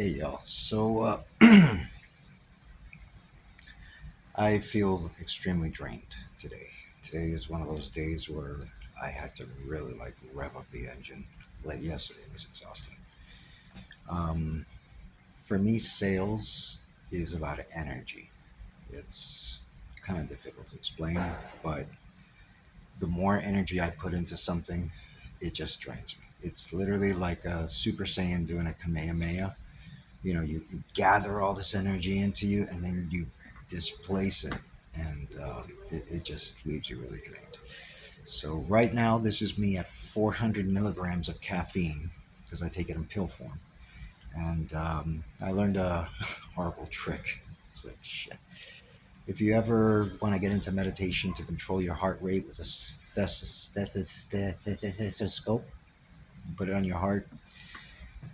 Hey y'all. I feel extremely drained today. Today is one of those days where I had to really like rev up the engine. Like yesterday was exhausting. Um, for me, sales is about energy. It's kind of difficult to explain, but the more energy I put into something, it just drains me. It's literally like a Super Saiyan doing a Kamehameha. You gather all this energy into you and then you displace it, and it just leaves you really drained. So right now this is me at 400 milligrams of caffeine because I take it in pill form. And I learned a horrible trick. It's like shit. If you ever want to get into meditation to control your heart rate with a stethoscope, put it on your heart.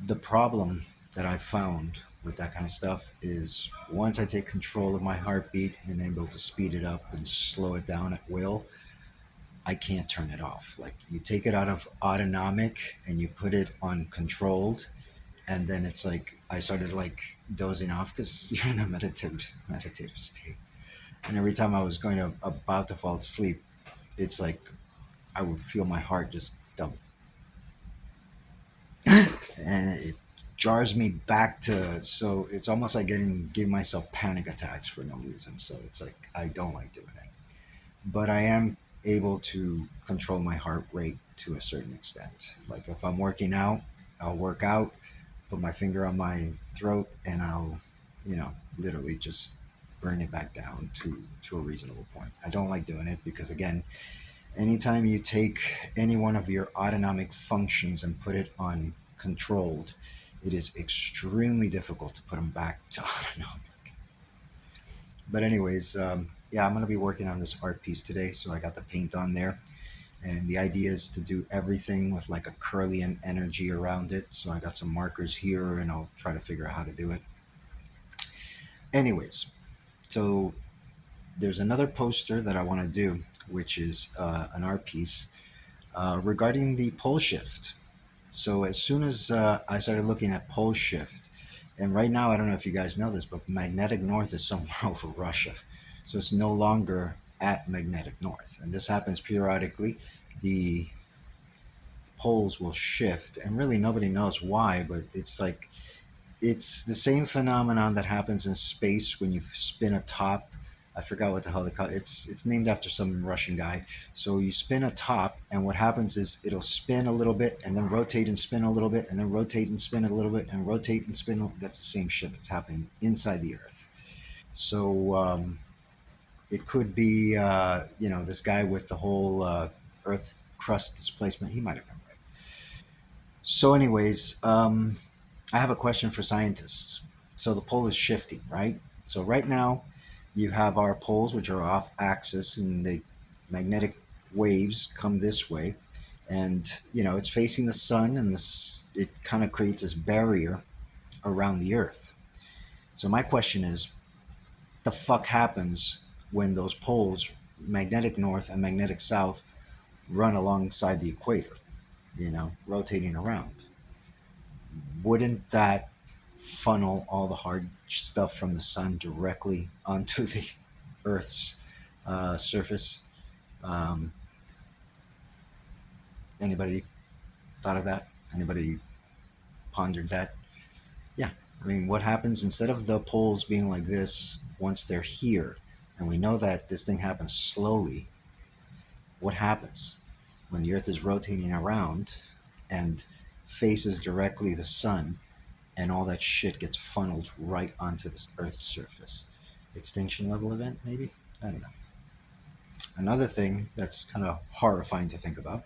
The problem that I found with that kind of stuff is once I take control of my heartbeat and able to speed it up and slow it down at will, I can't turn it off. Like you take it out of autonomic and you put it on controlled, and then it's like I started like dozing off because you're in a meditative state. And every time I was going to about to fall asleep, it's like I would feel my heart just dump, and it jars me back to, so it's almost like giving myself panic attacks for no reason. So it's like I don't like doing it, but I am able to control my heart rate to a certain extent. Like if I'm working out, I'll work out, put my finger on my throat, and I'll, literally just bring it back down to a reasonable point. I don't like doing it because again, anytime you take any one of your autonomic functions and put it on controlled, it is extremely difficult to put them back to autonomic. But anyways, yeah, I'm going to be working on this art piece today. So I got the paint on there. And the idea is to do everything with like a Curlian energy around it. So I got some markers here and I'll try to figure out how to do it. Anyways, so there's another poster that I want to do, which is an art piece regarding the pole shift. So as soon as I started looking at pole shift, and right now I don't know if you guys know this, but magnetic north is somewhere over Russia, so it's no longer at magnetic north, and this happens periodically. The poles will shift, and really nobody knows why, but it's like it's the same phenomenon that happens in space when you spin a top. I forgot what the hell they call it. It's named after some Russian guy. So you spin a top, and what happens is it'll spin a little bit, and then rotate and spin a little bit, and then rotate and spin a little bit, and rotate and spin. That's the same shit that's happening inside the Earth. So it could be, this guy with the whole Earth crust displacement. He might have been right. So, anyways, I have a question for scientists. So the pole is shifting, right? So right now, you have our poles, which are off axis, and the magnetic waves come this way, and it's facing the sun, and this it kind of creates this barrier around the Earth. So my question is, the fuck happens when those poles, magnetic north and magnetic south, run alongside the equator? Rotating around. Wouldn't that funnel all the hard stuff from the sun directly onto the Earth's surface? Um, Anybody thought of that? Anybody pondered that? Yeah. I mean, what happens instead of the poles being like this once they're here, and we know that this thing happens slowly, what happens when the Earth is rotating around and faces directly the sun, and all that shit gets funneled right onto this Earth's surface? Extinction level event, maybe? I don't know. Another thing that's kind of horrifying to think about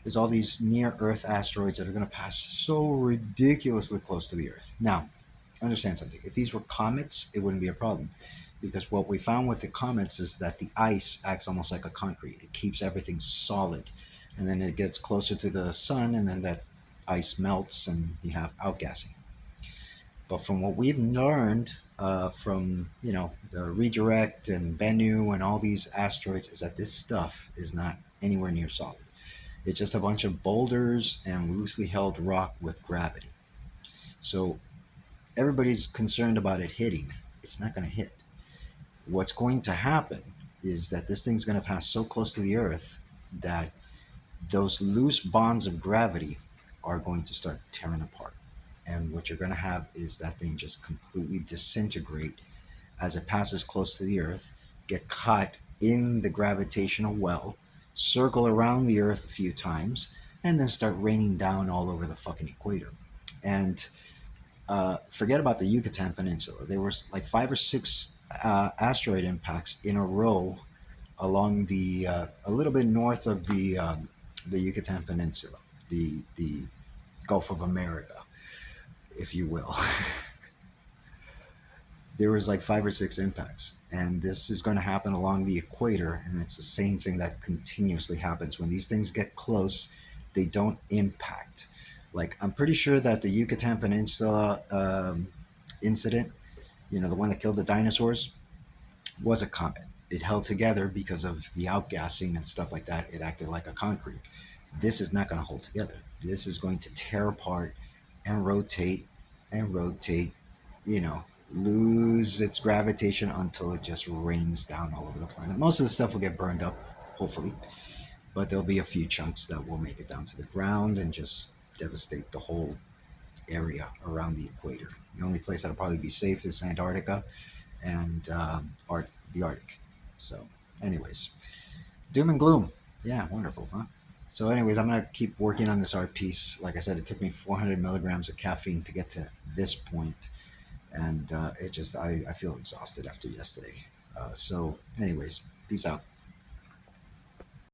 is all these near Earth asteroids that are going to pass so ridiculously close to the Earth. Now, understand something. If these were comets, it wouldn't be a problem, because what we found with the comets is that the ice acts almost like a concrete. It keeps everything solid, and then it gets closer to the sun, and then that ice melts and you have outgassing. But from what we've learned from the redirect and Bennu and all these asteroids, is that this stuff is not anywhere near solid. It's just a bunch of boulders and loosely held rock with gravity. So everybody's concerned about it hitting. It's not going to hit. What's going to happen is that this thing's going to pass so close to the Earth that those loose bonds of gravity are going to start tearing apart. And what you're going to have is that thing just completely disintegrate as it passes close to the Earth, get caught in the gravitational well, circle around the Earth a few times, and then start raining down all over the fucking equator. And forget about the Yucatan Peninsula. There was like five or six asteroid impacts in a row along the a little bit north of the Yucatan Peninsula, the Gulf of America, if you will. There was like five or six impacts, and this is going to happen along the equator, and it's the same thing that continuously happens when these things get close. They don't impact. Like, I'm pretty sure that the Yucatan Peninsula incident, the one that killed the dinosaurs, was a comet. It held together because of the outgassing and stuff like that. It acted like a concrete. This is not going to hold together. This is going to tear apart and rotate, you know, lose its gravitation until it just rains down all over the planet. Most of the stuff will get burned up, hopefully, but there'll be a few chunks that will make it down to the ground and just devastate the whole area around the equator. The only place that'll probably be safe is Antarctica and the Arctic. So, anyways, doom and gloom. Yeah, wonderful, huh? So, anyways, I'm gonna keep working on this art piece. Like I said, it took me 400 milligrams of caffeine to get to this point, and it just I feel exhausted after yesterday. So, anyways, peace out.